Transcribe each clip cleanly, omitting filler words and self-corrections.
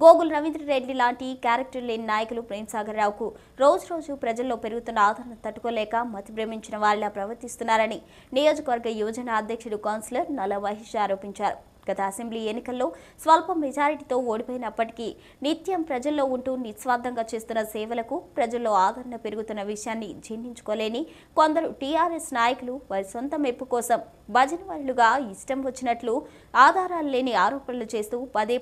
గోగుల రవీంద్రరెడ్డి లాంటి క్యారెక్టర్ లేని నాయకులు ప్రేమ్సాగర్ రావుకు రోజు ప్రజల్లో పెరుగుతున్న ఆదరణ తట్టుకోలేక మతిభ్రమించిన వారిలా ప్రవర్తిస్తున్నారని నియోజకవర్గ యువజన అధ్యక్షుడు కౌన్సిలర్ నల్ల మహేష్ ఆరోపించారు. గత అసెంబ్లీ ఎన్నికల్లో స్వల్ప మెజారిటీతో ఓడిపోయినప్పటికీ నిత్యం ప్రజల్లో ఉంటూ నిస్వార్థంగా చేస్తున్న సేవలకు ప్రజల్లో ఆదరణ పెరుగుతున్న విషయాన్ని జీర్ణించుకోలేని కొందరు టీఆర్ఎస్ నాయకులు వారి సొంత మెప్పు కోసం భజనవారులుగా ఇష్టం వచ్చినట్లు ఆధారాలు లేని ఆరోపణలు చేస్తూ పదే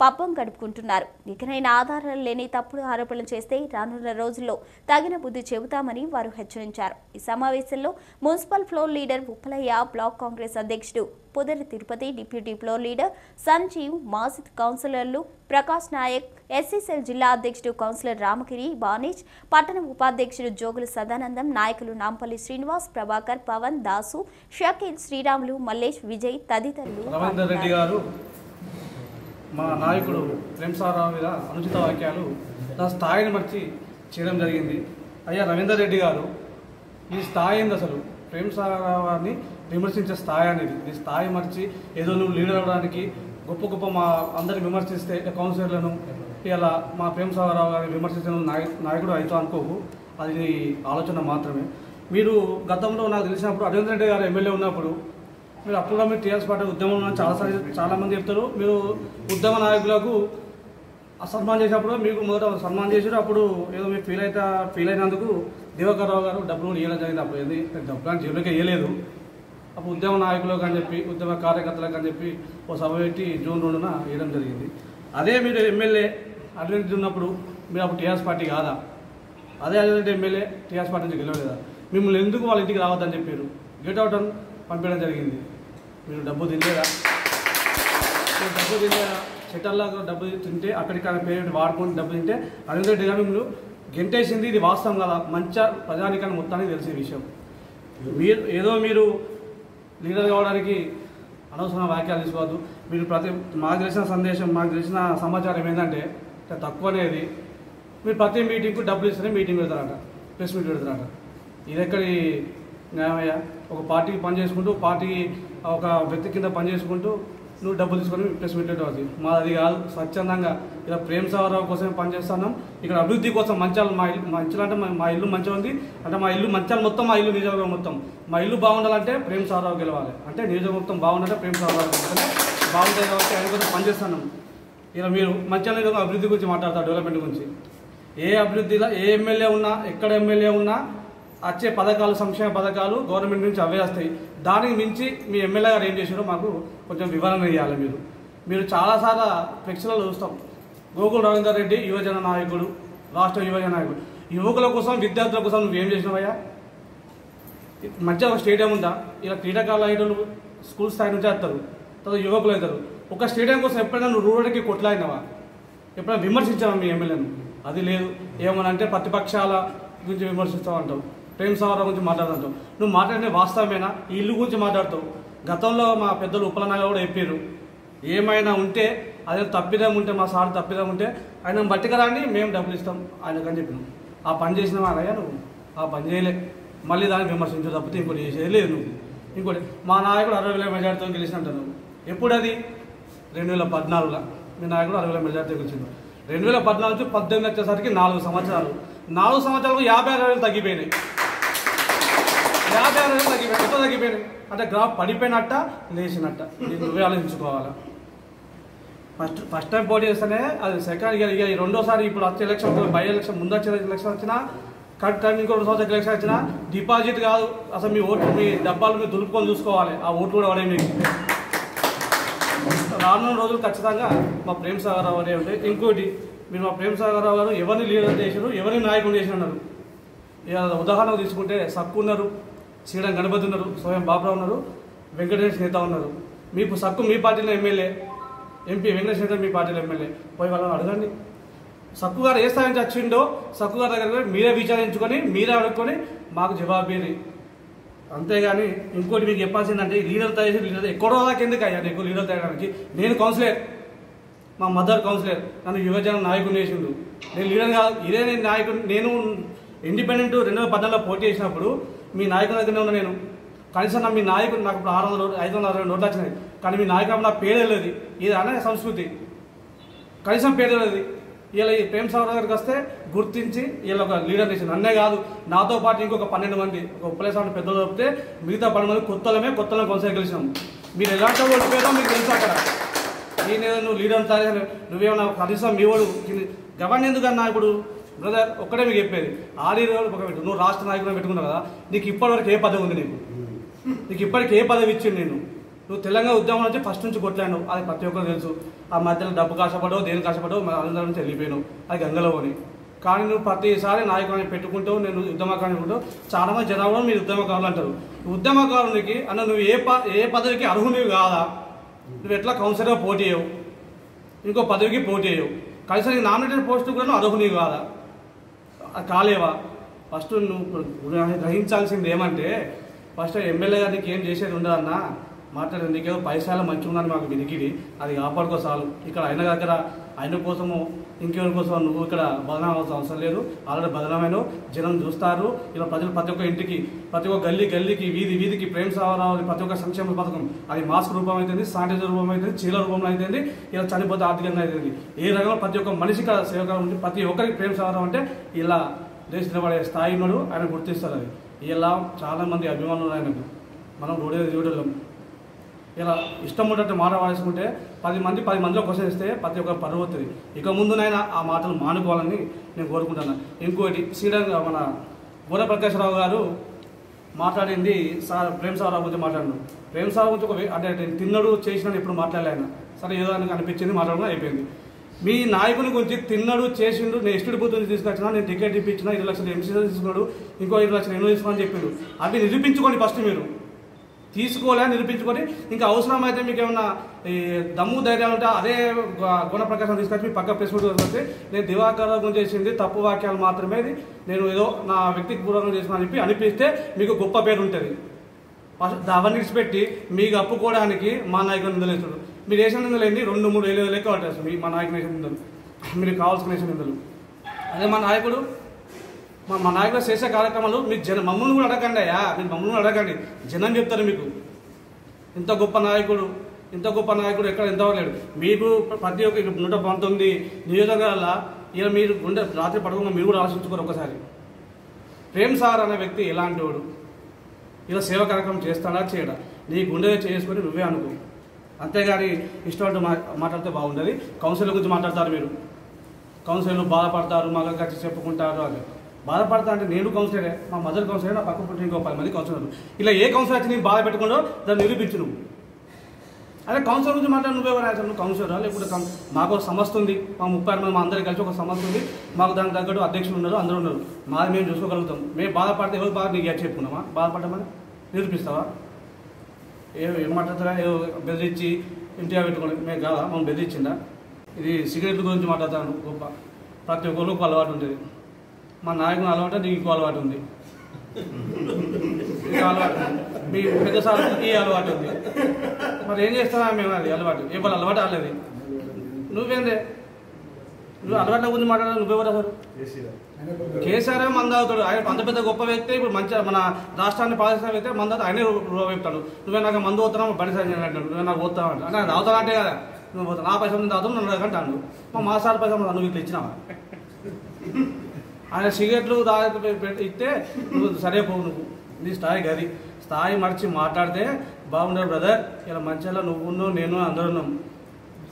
పబ్బం గడుపుకుంటున్నారు. ఇకనైనా ఆధారాలు లేని తప్పుడు ఆరోపణలు చేస్తే రానున్న రోజుల్లో తగిన బుద్ధి చెబుతామని వారు హెచ్చరించారు. ఈ సమావేశంలో municipal floor leader Uppalayya, block Congress అధ్యక్షుడు Pudari Tirupati, deputy floor leader Sanjeev, Majid కౌన్సిలర్లు ప్రకాష్ నాయక్, ఎస్సీసెల్ జిల్లా అధ్యక్షుడు కౌన్సిలర్ రామగిరి బానిజ్, పట్టణ ఉపాధ్యక్షుడు జోగుల సదానందం, నాయకులు నాంపల్లి శ్రీనివాస్, ప్రభాకర్, పవన్, దాసు, షకీల్, శ్రీరాములు, మల్లేష్, విజయ్ తదితరులు. రవీంద్రరెడ్డి గారు మా నాయకుడు ప్రేమ్సాగర్ మీద అనుచిత వాక్యాలు నా స్థాయిని మర్చి చేయడం జరిగింది. అయ్యా రవీంద్రరెడ్డి గారు, ఈ స్థాయి ఏంది అసలు? ప్రేమ్సాగర్ గారిని విమర్శించే స్థాయి అనేది. ఈ స్థాయి మర్చి ఏదో నువ్వు లీడర్ అవ్వడానికి గొప్ప మా అందరిని విమర్శిస్తే కౌన్సిలర్లను ఇలా మా ప్రేమ్సాగర్ గారిని విమర్శించిన నాయకుడు అయితే అనుకోకు. అది ఆలోచన మాత్రమే. మీరు గతంలో నాకు తెలిసినప్పుడు రవీంద్రరెడ్డి గారు ఎమ్మెల్యే ఉన్నప్పుడు మీరు అప్పుడు మీరు టీఆర్ఎస్ పార్టీ ఉద్యమంలో చాలామంది చెప్తారు. మీరు ఉద్యమ నాయకులకు సన్మానం చేసినప్పుడు మీకు మొదట సన్మానం చేసారు. అప్పుడు ఏదో మీరు ఫీల్ అయినందుకు దివాకర్ రావు గారు డబ్బులు కూడా ఇవ్వడం జరిగింది. అప్పుడు ఏది డబ్బులు జేబులోకి ఇవ్వలేదు. అప్పుడు ఉద్యమ నాయకులకు అని చెప్పి ఉద్యమ కార్యకర్తలకు అని చెప్పి ఓ సభ పెట్టి జూన్ 2న వేయడం జరిగింది. అదే మీరు ఎమ్మెల్యే అడ్వెంట్ ఉన్నప్పుడు మీరు అప్పుడు టీఆర్ఎస్ పార్టీ కాదా? అదే అడ్వెంట్ ఎమ్మెల్యే టీఆర్ఎస్ పార్టీ నుంచి గెలవలేదా? మిమ్మల్ని ఎందుకు వాళ్ళ ఇంటికి రావద్దని చెప్పారు, గెట్ అవుట్ అని పంపించడం జరిగింది. మీరు డబ్బు తినలేదా? చెట్టల్లాగా డబ్బు తింటే అక్కడికి పేరు వాడుకొని డబ్బు తింటే రవీంద్రరెడ్డి గారు మిమ్మల్ని గెంటేసింది. ఇది వాస్తవం కదా, మంచి ప్రజానికాన్ని మొత్తానికి తెలిసే విషయం. మీరు లీడర్ కావడానికి అనవసరమైన వాక్యాలు తీసుకోవద్దు. మీరు మాకు తెలిసిన సందేశం, మాకు తెలిసిన సమాచారం ఏంటంటే తక్కువ అనేది మీరు ప్రతి మీటింగ్కు డబ్బులు ఇస్తేనే మీటింగ్ పెడతారట, ప్రెస్ మీట్ పెడతారట. ఇది ఎక్కడి న్యాయమయ్యా? ఒక పార్టీకి పని చేసుకుంటూ, పార్టీ ఒక వ్యక్తి కింద పని చేసుకుంటూ నువ్వు డబ్బులు తీసుకొని ప్రెస్ మీట్ పెట్టవచ్చు. మాది అది కాదు. స్వచ్ఛందంగా ఇలా ప్రేమ్సాగర్ రావు కోసమే పనిచేస్తున్నాం. ఇక్కడ అభివృద్ధి కోసం మంచాలు మంచాలు అంటే మా ఇల్లు మంచిగా ఉంది అంటే మా ఇల్లు మంచాలు మొత్తం, మా ఇల్లు నియోజకవర్గం మొత్తం, మా ఇల్లు బాగుండాలంటే ప్రేమ్సాగర్ రావు గెలవాలి. అంటే నియోజకవర్గం మొత్తం బాగుండాలంటే ప్రేమ్సాగర్ రావు గెలవాలి. బాగుంటాయి కాబట్టి ఆయన కోసం పనిచేస్తున్నాం. ఇలా మీరు మంచాల నియోజకవర్గం అభివృద్ధి గురించి మాట్లాడతారు, డెవలప్మెంట్ గురించి. ఏ అభివృద్ధిలో ఏ ఎమ్మెల్యే ఉన్నా, ఎక్కడ ఎమ్మెల్యే ఉన్నా వచ్చే పథకాలు, సంక్షేమ పథకాలు గవర్నమెంట్ నుంచి అవే వస్తాయి. దానికి మించి మీ ఎమ్మెల్యే గారు ఏం చేశారో మాకు కొంచెం వివరణ ఇవ్వాలి. మీరు చాలాసార్లు ఫ్లెక్సీలలో చూస్తాం. గోగుల రవీంద్రరెడ్డి యువజన నాయకుడు, రాష్ట్ర యువజన నాయకుడు. యువకుల కోసం, విద్యార్థుల కోసం నువ్వేం చేసినావయ్యా? మంచిగా ఒక స్టేడియం ఉందా? ఇలా క్రీడాకారులు అయ్యేటోళ్ళు స్కూల్ స్థాయి నుంచి వస్తారు, తర్వాత యువకులు అవుతారు. ఒక స్టేడియం కోసం ఎప్పుడైనా నువ్వు రూరల్కి కొట్లాడినావా? ఎప్పుడైనా విమర్శించావా మీ ఎమ్మెల్యేను? అది లేదు. ఏమనంటే ప్రతిపక్షాల గురించి విమర్శిస్తావు అంటావు, ప్రేమ్సాగర్ గురించి మాట్లాడుతుంటావు. నువ్వు మాట్లాడిన వాస్తవమేనా? ఈ ఇల్లు గురించి మాట్లాడుతావు. గతంలో మా పెద్దలు ఉప్పలనాయకులు కూడా చెప్పారు, ఏమైనా ఉంటే అదే తప్పిదం ఉంటే, మా సార్ తప్పిదం ఉంటే ఆయన బట్టికరాని మేము డబ్బులు ఇస్తాం ఆయనకని చెప్పినాం. ఆ పని చేసినావా అన్నయ్య? నువ్వు ఆ పని చేయలే. మళ్ళీ దాన్ని విమర్శించు తప్పితే ఇంకోటి చేసేది లేదు. నువ్వు ఇంకోటి మా నాయకుడు 60,000 మెజార్టీతో గెలిచినట్టు నువ్వు. ఎప్పుడు అది? 2014లో మీ నాయకుడు 60,000 మెజార్టీతో గెలిచిండు. 2014 నుంచి 18 వచ్చేసరికి 4 సంవత్సరాలు. 4 సంవత్సరాలకు 56,000 తగ్గిపోయినాయి. 56,000 తగ్గిపోయినాయి. ఎంత తగ్గిపోయినాయి అంటే గ్రాఫ్ పడిపోయినట్ట, లేచినట్ట. నువ్వే ఆలోచించుకోవాలా. ఫస్ట్ టైం పోటీ చేస్తేనే అది సెకండ్ ఇయర్. ఇక రెండోసారి ఇప్పుడు వచ్చే ఎలక్షన్, బై ఎలక్షన్, ముందు వచ్చే ఎలక్షన్ వచ్చినా, కరెక్ట్ టైం ఇంకో 2 సంవత్సరాల ఎలక్షన్ వచ్చినా డిపాజిట్ కాదు అసలు. మీ ఓట్లు, మీ డబ్బాలు మీరు దులుపుకొని చూసుకోవాలి. ఆ ఓట్లు కూడా పడే మీకు. రానున్న రోజులు ఖచ్చితంగా మా ప్రేమ్సాగర్ రావు అనే ఉంటాయి. ఇంకోటి, మీరు మా ప్రేమ్సాగర్ రావు గారు ఎవరిని లీడర్ చేశారు, ఎవరిని నాయకుడు చేసినారు. ఉదాహరణకు తీసుకుంటే సక్కు ఉన్నారు, శ్రీరం గణపతి ఉన్నారు, స్వయం బాబురావు ఉన్నారు, వెంకటేష్ నేత ఉన్నారు. మీకు సక్కు మీ పార్టీలో ఎమ్మెల్యే, ఎంపీ వెంకటేష్ నేత మీ పార్టీలో ఎమ్మెల్యే. పోయి వాళ్ళని అడగండి. సక్కు గారు ఏ స్థాయి నుంచి వచ్చిండో సక్కు గారి దగ్గర మీరే విచారించుకొని, మీరే అడుక్కొని మాకు జవాబీరి. అంతేగాని ఇంకోటి మీకు చెప్పాల్సిందంటే, లీడర్ తయారు లీడర్ ఎక్కడో దాకా ఎందుకు అయ్యా నీకు లీడర్ తయారడానికి? నేను కౌన్సిలర్, మా మదర్ కౌన్సిలర్, నన్ను యువజన నాయకుడు చేసిండు. నేను లీడర్ కాదు, ఇదే నేను నాయకుడు. నేను ఇండిపెండెంట్ 2014లో పోటీ చేసినప్పుడు మీ నాయకుడి దగ్గరనే ఉన్నా నేను. కనీసం నా మీ నాయకుడు నాకు 560 నోట్లు వచ్చినాయి, కానీ మీ నాయకుడు నా పేరే లేదు. ఇది అనే సంస్కృతి. కనీసం పేరు లేదు. ఇలా ఈ ప్రేమ్ సాగర్ గారికి వస్తే గుర్తించి వీళ్ళ ఒక లీడర్ చేసింది. అన్నే కాదు, నాతో పాటు ఇంకొక 12 మంది ఒక ఉప్పలేసాన్ని పెద్దలు చెప్తే మిగతా 12 మంది కొత్తలమే కొనసాగించాము. మీరు ఎలాంటి ఓడిపోయారో మీకు తెలుసు. అక్కడ నువ్వు లీడర్ తయారు, నువ్వేమన్నా కనీసం మీ వాడు గవర్న ఎందుకన్నా ఇప్పుడు బ్రదర్ ఒక్కడే మీకు చెప్పేది, నువ్వు రాష్ట్ర నాయకులను పెట్టుకున్నావు కదా, నీకు ఇప్పటివరకు ఏ పదవి ఉంది? నీకు ఇప్పటికి ఏ పదవి ఇచ్చింది? నువ్వు తెలంగాణ ఉద్యమం నుంచి ఫస్ట్ నుంచి కొట్లాను, అది ప్రతి ఒక్కరు తెలుసు. ఆ మధ్యలో డబ్బు కాశపడవు, దేని కాశపడవు, అందరి నుంచి వెళ్ళిపోయాను, అది గంగలో అని. కానీ నువ్వు ప్రతిసారి నాయకుడిని పెట్టుకుంటావు, నేను ఉద్యమకారుని అనుకుంటావు. చాలా మంది జనాభా మీరు ఉద్యమకారులు అంటారు. ఉద్యమకారునికి అన్న నువ్వు ఏ పదవికి అర్హునివి కాదా? నువ్వు ఎట్లా కౌన్సిలర్గా పోటీ అయ్యవు, ఇంకో పదవికి పోటీ అయ్యవు, కనీసం నీకు నామినేటెడ్ పోస్టు కూడా నువ్వు అర్హునివి కాదా? కాలేవా? ఫస్ట్ నువ్వు గ్రహించాల్సింది ఏమంటే, ఫస్ట్ ఎమ్మెల్యే గారికి ఏం చేసేది ఉండదన్నా, మాట్లాడేది నీకేదో పైసలు మంచిగా ఉందని మాకు వినికిడి, అది కాపాడుకో చాలు. ఇక్కడ ఆయన దగ్గర ఆయన కోసము ఇంకెవరి కోసం నువ్వు ఇక్కడ బదనాం అవ్వాల్సిన అవసరం లేదు. ఆల్రెడీ బదనామైన జనం చూస్తారు. ఇలా ప్రజలు ప్రతి ఒక్క ఇంటికి, ప్రతి ఒక్క గల్లీకి, వీధికి ప్రేమ్ సాగర్ ప్రతి ఒక్క సంక్షేమ పథకం, అది మాస్క్ రూపం అవుతుంది, శానిటైజర్ రూపం అవుతుంది, చీల రూపంలో అవుతుంది, ఇలా చనిపోతే ఆర్థికంగా అవుతుంది. ఏ రకంలో ప్రతి ఒక్క మనిషికి సేవగా ఉంటుంది. ప్రతి ఒక్కరికి ప్రేమ్ సాగర్ అంటే ఇలా దేశ నిలబడే స్థాయి ఉన్నాడు, ఆయన గుర్తిస్తారు. అది ఇలా చాలామంది అభిమానులు ఆయనకు. మనం చూడలేం. ఇలా ఇష్టం ఉన్నట్టు మాట వాడేసుకుంటే 10 మందిలో క్వశ్చన్ ఇస్తే ప్రతి ఒక్క పరువు అవుతుంది. ఇక ముందునైనా ఆ మాటలు మానుకోవాలని నేను కోరుకుంటున్నాను. ఇంకోటి శ్రీరంగ మన గోర ప్రకాశ్రావు గారు మాట్లాడింది ప్రేమ్ సాగర్ గురించి మాట్లాడినాడు. ప్రేమ్ సాగర్ గురించి అంటే తిన్నడు చేసినాడు ఎప్పుడు మాట్లాడలే ఆయన. సరే ఏదో అని అనిపించింది, మాట్లాడడం అయిపోయింది. మీ నాయకుని గురించి తిన్నడు చేసిండు, నేను ఎస్టేట్ బూత్ నుంచి తీసుకొచ్చినా, నేను టికెట్ ఇప్పించిన, 20 లక్షలు ఎంసీసీ తీసుకున్నాడు, ఇంకో 20 లక్షలు ఎన్నో తీసుకుని చెప్పిండు. అవి నిరూపించుకోండి. ఫస్ట్ మీరు తీసుకోలే, నిరూపించుకొని ఇంకా అవసరం అయితే మీకు ఏమన్నా ఈ దమ్ము ధైర్యం ఉంటే అదే గుణప్రకాశం తీసుకొచ్చి మీ పక్క ప్రెస్ మీట్ వస్తే నేను దివాకర్ గురించి చేసింది తప్పు వాక్యాలు మాత్రమే, నేను ఏదో నా వ్యక్తికి పూర్వకం చేసిన చెప్పి అనిపిస్తే మీకు గొప్ప పేరు ఉంటుంది. అవన్నీ విడిచిపెట్టి మీకు అప్పుకోవడానికి మా నాయకులు నిందలేస్తాడు. మీరు వేసిన నిందలు ఏంటి? 2-3 వేలు లెక్క పట్టేస్తారు మా నాయకులు వేసిన నిందలు, మీరు కావాల్సిన వేసిన నిందలు. అదే మా నాయకుడు చేసే కార్యక్రమాలు మీరు మమ్మల్ని కూడా అడగండి అయ్యా, మీరు మమ్మల్ని అడగండి, జనం చెప్తారు మీకు. ఇంత గొప్ప నాయకుడు ఎక్కడ ఎంతవరకు లేడు. మీకు ప్రతి ఒక్క 119 నియోజకవర్గాల ఇలా మీరు గుండె రాత్రి పడుకున్న మీరు కూడా ఆలోచించుకోరు ఒకసారి. ప్రేమ్ సాగర్ అనే వ్యక్తి ఎలాంటి వాడు, ఇలా సేవ కార్యక్రమం చేస్తాడా చేయడా, నీ గుండె చేసుకొని నువ్వే అనుకో. అంతేగాని ఇష్టం మాట్లాడితే బాగుండదు. కౌన్సిలర్ గురించి మాట్లాడతారు మీరు, కౌన్సిలర్లు బాధపడతారు, మగ ఖర్చు చెప్పుకుంటారు. అది బాధపడతా అంటే నేను కౌన్సిలరే, మా మదర్ కౌన్సిలర్, నా పక్క పుట్టిన ఇంకో 10 మంది కౌన్సిలర్లు. ఇలా ఏ కౌన్సిలర్ వచ్చి నేను బాధ పెట్టుకుంటో దాన్ని నిరూపించు నువ్వు. అదే కౌన్సిలర్ గురించి మాట్లాడు, నువ్వెవరు అసలు? నువ్వు కౌన్సిలరా? లేకపోతే మాకు ఒక సమస్య ఉంది, మా 30 మంది మా అందరికీ కలిసి ఒక సమస్య ఉంది, మాకు దానికి తగ్గట్టు అధ్యక్షులు ఉన్నారు, అందరూ ఉన్నారు, మాది మేము చూసుకోగలుగుతాం. మేము బాధపడితే ఎవరు బాధ నీకు చెప్పుకున్నామా? బాధపడ్డామని నిరూపిస్తావా? ఏం మాట్లాడతారా? బెదిరించి ఇంటిగా పెట్టుకోండి మేము కాదా? మనం బెదిరించిందా? ఇది సిగరెట్ల గురించి మాట్లాడతాను. గొప్ప ప్రతి ఒక్కరికి అలవాటు ఉంటుంది. మా నాయకుని అలవాటు నీకు ఇంకో అలవాటు ఉంది, అలవాటు మీ పెద్ద సార్కి అలవాటు ఉంది. మరి ఏం చేస్తారా మేము? అది అలవాటు ఇవాళ అలవాటు ఆలేదు. నువ్వేందే నువ్వు అలవాట్ల గురించి మాట్లాడాలి? నువ్వెవరు అసలు? కేసీఆర్ మంద అవుతాడు. ఆయన అంత పెద్ద గొప్ప వ్యక్తి, ఇప్పుడు మంచిగా మన రాష్ట్రాన్ని పాలిస్తున్న వ్యక్తి మంద ఆయనే చెప్తాడు. నువ్వే నాకు మందు పోతున్నావు బడి సార్ అంటాడు, నువ్వే నాకు పోతావు అంటే అంటే అవుతా అంటే కదా నువ్వు పోతావు. నా పైసలు తాగుతావు, నన్ను అడగంటాను. మా సార్ పైసలు నువ్వు ఇట్లా ఇచ్చినావా? ఆయన సిగరెట్లు ఇస్తే నువ్వు సరే పోవు, నువ్వు నీ స్థాయి గది స్థాయి మర్చి మాట్లాడితే బాగుండదు బ్రదర్. ఇలా మంచిగా నువ్వు నేను అందరూ ఉన్నాం.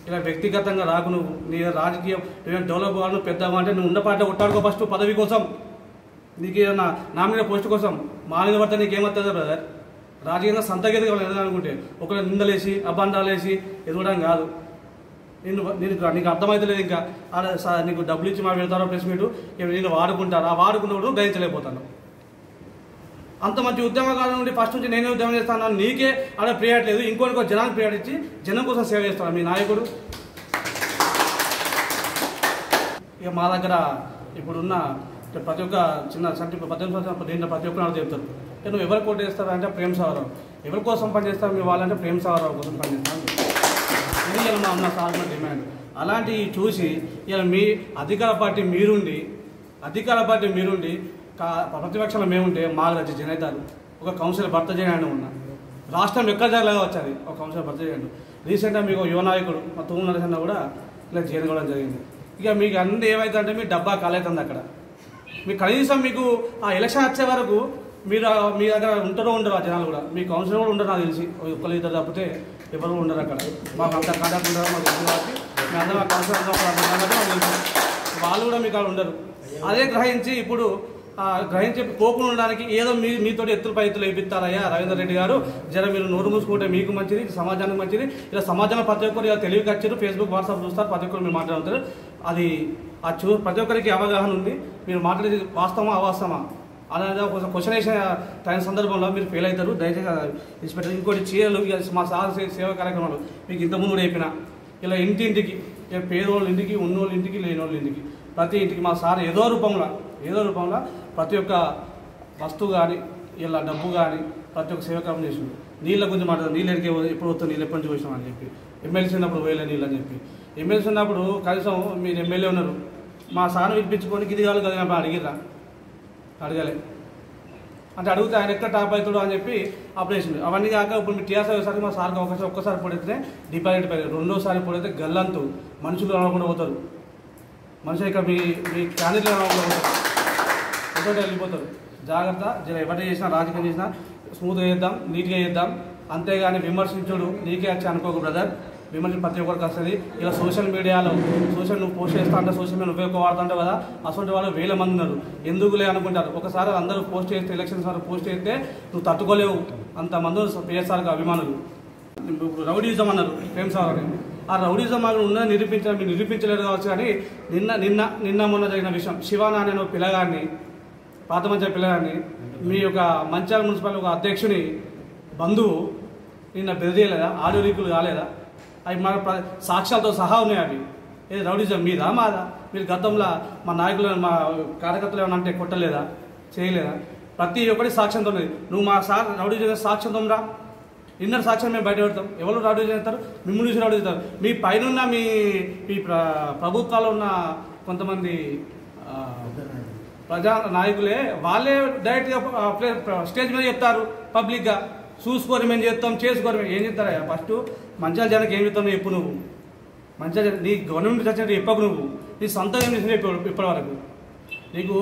ఇలా వ్యక్తిగతంగా రాకు. నువ్వు నీ రాజకీయం డెవలప్ అవ్వాలి, పెద్దగా అంటే నువ్వు ఉన్న పార్టీ కొట్టాడుకో ఫస్ట్ పదవి కోసం, నీకు ఏదన్నా నామినేట్ పోస్ట్ కోసం. మా మీద పడితే నీకేమవుతుందా బ్రదర్? రాజకీయంగా సంతగేది అనుకుంటే ఒకరు నిందలేసి అబండాలేసి ఎదగడం కాదు. నీకు అర్థమైతలేదు. ఇంకా నీకు డబ్బులు ఇచ్చి మా వెళ్తారో ప్రెస్ మీటు నేను వాడుకుంటారు, ఆ వాడుకున్నప్పుడు గ్రహించలేకపోతాను. అంత మంచి ఉద్యమకాలం నుండి ఫస్ట్ నుంచి నేనే ఉద్యమం చేస్తాను, నీకే అలా ప్రియారిటీ లేదు, ఇంకోటికో జనానికి ప్రియారిటీ ఇచ్చి జనం కోసం సేవ చేస్తాను మీ నాయకుడు. ఇక మా దగ్గర ఇప్పుడున్న ప్రతి ఒక్క చిన్న 18 సంవత్సరాలు దీంట్లో ప్రతి ఒక్కరు నాకు చెప్తారు, నువ్వు ఎవరు కోట్ చేస్తావు అంటే ప్రేమ్ సాగర్. ఎవరి కోసం పనిచేస్తావు మీ వాళ్ళంటే ప్రేమ్ సాగర్ కోసం పనిచేస్తాను. ఇది ఇలా మా సాగుతున్న డిమాండ్. అలాంటివి చూసి ఇలా మీ అధికార పార్టీ మీరుండి ప్రతిపక్షంలో మేముంటే మాకు వచ్చి జనైతారు ఒక కౌన్సిలర్ భర్త చేయండి ఉన్నా. రాష్ట్రం ఎక్కడ జరగలేగా వచ్చేది ఒక కౌన్సిలర్ భర్త చేయండి. రీసెంట్గా మీకు యువ నాయకుడు మా తూము నరసన్న కూడా ఇలా చేయడం జరిగింది. ఇక మీకు అన్నీ ఏమైతుందంటే మీ డబ్బా కాలవుతుంది అక్కడ. మీకు కనీసం మీకు ఆ ఎలక్షన్ వచ్చే వరకు మీరు మీ దగ్గర ఉంటారో ఉండరు ఆ జనాలు కూడా, మీ కౌన్సిలర్ కూడా ఉండరు నాకు తెలిసి, ఒక్కరు ఇద్దరు తప్పితే ఎవరు ఉండరు అక్కడ. మాకు అంత కాంటాక్ట్ ఉండరు మాకు తెలిసి కాబట్టి మీ అందరూ ఆ కౌన్సిలర్ వాళ్ళు కూడా మీకు అక్కడ ఉండరు. అదే గ్రహించి ఇప్పుడు గ్రహించి కోపం ఉండడానికి ఏదో మీతో ఎత్తులపై ఎత్తులు వేయిస్తారయ్యా రవీందర్ రెడ్డి గారు, జర మీరు నోరు మూసుకుంటే మీకు మంచిది, సమాజానికి మంచిది. ఇలా సమాజంలో ప్రతి ఒక్కరు ఇలా తెలివికి వచ్చారు, ఫేస్బుక్ వాట్సాప్ చూస్తారు, ప్రతి ఒక్కరు మీరు మాట్లాడుతారు. అది ప్రతి ఒక్కరికి అవగాహన ఉంది. మీరు మాట్లాడేది వాస్తవమా అవాస్తవమా అనేది ఒక క్వశ్చన్ వేసిన టైం సందర్భంలో మీరు ఫెయిల్ అవుతారు. దయచేసి ఇన్స్పెక్టర్ ఇంకోటి చీరలు మా సార్ సేవా కార్యక్రమాలు మీకు ఇంతకుముందు కూడా చెప్పిన, ఇలా ఇంటింటికి పేదోళ్ళ ఇంటికి, ఉన్నోళ్ళ ఇంటికి, లేనోళ్ళ ఇంటికి, ప్రతి ఇంటికి మా సార్ ఏదో రూపంలో ప్రతి ఒక్క వస్తువు కానీ ఇలా డబ్బు కానీ ప్రతి ఒక్క సేవకారం చేసిండు. నీళ్ళ గురించి మాట్లాడదు, నీళ్ళు ఎడికే ఎప్పుడు వస్తుంది, నీళ్ళు ఎప్పటి నుంచి వచ్చినాం అని చెప్పి, ఎమ్మెల్సీ ఉన్నప్పుడు వేయలే నీళ్ళు అని చెప్పి, ఎమ్మెల్సీ ఉన్నప్పుడు కనీసం మీరు ఎమ్మెల్యే ఉన్నారు మా సార్ని వినిపించుకొని గిది కాదు కదా అడిగిరా, అడగలే అంటే అడిగితే ఆయన ఎక్కడ టాప్ అవుతాడు అని చెప్పి అప్పుడు వేసిండు. అవన్నీ కాక ఇప్పుడు మీరు టీఆర్ఎస్ అయ్యేసరికి మా సార్కి ఒక్కసారి పొడితే డిపాజిట్ పెరిగారు, రెండోసారి పొడితే గల్లంతు మనుషులు రాకుండా పోతారు, మనుషులు ఇక్కడ మీ క్యాండిడేట్లు రాకుండా పోతారు, ఒకటి వెళ్ళిపోతారు. జాగ్రత్త, ఎవరి చేసినా రాజకీయం చేసినా స్మూత్గా చేద్దాం, నీట్గా చేద్దాం. అంతేగాని విమర్శించుడు నీకే వచ్చి అనుకోకు బ్రదర్, విమర్శన ప్రతి ఒక్కరికి వస్తుంది. ఇలా సోషల్ మీడియాలో నువ్వు పోస్ట్ చేస్తా అంటే సోషల్ మీడియా నువ్వే వాడుతుంటావు కదా, అసలు వాళ్ళు 1000 మంది ఉన్నారు, ఎందుకులే అనుకుంటారు. ఒకసారి అందరూ పోస్ట్ చేస్తే ఎలక్షన్స్ వరకు పోస్ట్ చేస్తే నువ్వు తట్టుకోలేవు, అంతమంది పిఎస్ఆర్కి అభిమానులు. రౌడీజం అన్నారు ప్రేమ్సాగర్ అని, ఆ రౌడీజం మాకు ఉన్నది మీరు నిరూపించలేరు కావచ్చు. కానీ నిన్న మొన్న జరిగిన విషయం, శివానా అనే పిల్లగాడిని, పాత మంచి పిల్లగాడిని మీ యొక్క మంచాల మున్సిపల్ ఒక అధ్యక్షుని బంధువు నిన్న బెదిరియలేదా, ఆడియో లీకులు కాలేదా? అవి మన సాక్ష్యాలతో సహా ఉన్నాయి. అవి ఏది రౌడీజం మీదా మాదా? మీరు గతంలో మా నాయకులు మా కార్యకర్తలు ఏమన్నా అంటే కొట్టలేదా, చేయలేదా? ప్రతి ఒక్కటి సాక్ష్యంతో ఉన్నది. నువ్వు మా సార్ రౌడీజం సాక్ష్యంతో రా, ఇన్నర్ సాక్ష్యం మేము బయట పెడతాం. ఎవరు రౌడీ చేస్తారు? మిమ్మల్ని చూసి రౌడీ చేస్తారు. మీ పైన మీ ప్రభుత్వాల్లో ఉన్న కొంతమంది ప్రజా నాయకులే వాళ్ళే డైరెక్ట్గా స్టేజ్ మీద చెప్తారు పబ్లిక్గా, చూసుకోరు మేము చేస్తాం, చేసుకోరు మేము. ఏం చెప్తారా? ఫస్ట్ మంచిగా జనానికి ఏం చెప్తావు చెప్పు. నువ్వు మంచిగా నీ గవర్నమెంట్ చచ్చినట్టు చెప్పకు. నువ్వు నీ సొంతం ఏం చేసిన ఇప్పటి వరకు నీకు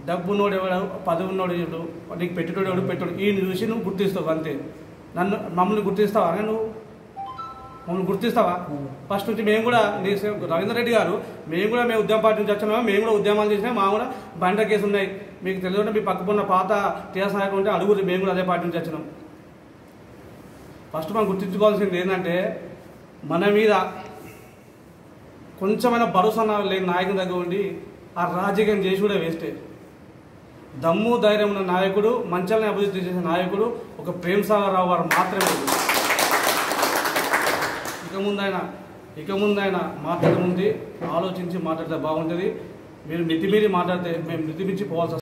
డబ్బు ఉన్నోడు ఎవడు, పదవి ఉన్నోడు ఎవడు, నీకు పెట్టేటోడు ఎవడు, పెట్టాడు ఈ చూసి నువ్వు గుర్తిస్తావు అంతే. మమ్మల్ని గుర్తిస్తావా? నువ్వు మమ్మల్ని గుర్తిస్తావా? ఫస్ట్ నుంచి మేము కూడా రవీందర్ రెడ్డి గారు మేము ఉద్యమ పార్టీ నుంచి వచ్చినామా, మేము కూడా ఉద్యమాలు చేసినా, మా కూడా బండ కేసు ఉన్నాయి. మీకు తెలియదు, మీ పక్కకున్న పాత టీఆర్ఎస్ నాయకులు ఉంటే అడుగురు, మేము కూడా అదే పార్టీ నుంచి వచ్చినాం. ఫస్ట్ మనం గుర్తించుకోవాల్సింది ఏంటంటే, మన మీద కొంచెమైనా భరోసా లేని నాయకుని దగ్గర ఉండి ఆ రాజకీయం చేసి కూడా వేస్టే. దమ్ము ధైర్యం ఉన్న నాయకుడు, మంచాలని అభివృద్ధి చేసే నాయకుడు ఒక ప్రేమ్సాగర్ రావు గారు మాత్రమే. ఇక ముందైనా మాట్లాడే ముందు ఆలోచించి మాట్లాడితే బాగుంటుంది. మీరు మితిమీరి మాట్లాడితే మేము మితిమించి పోవాల్సి వస్తుంది.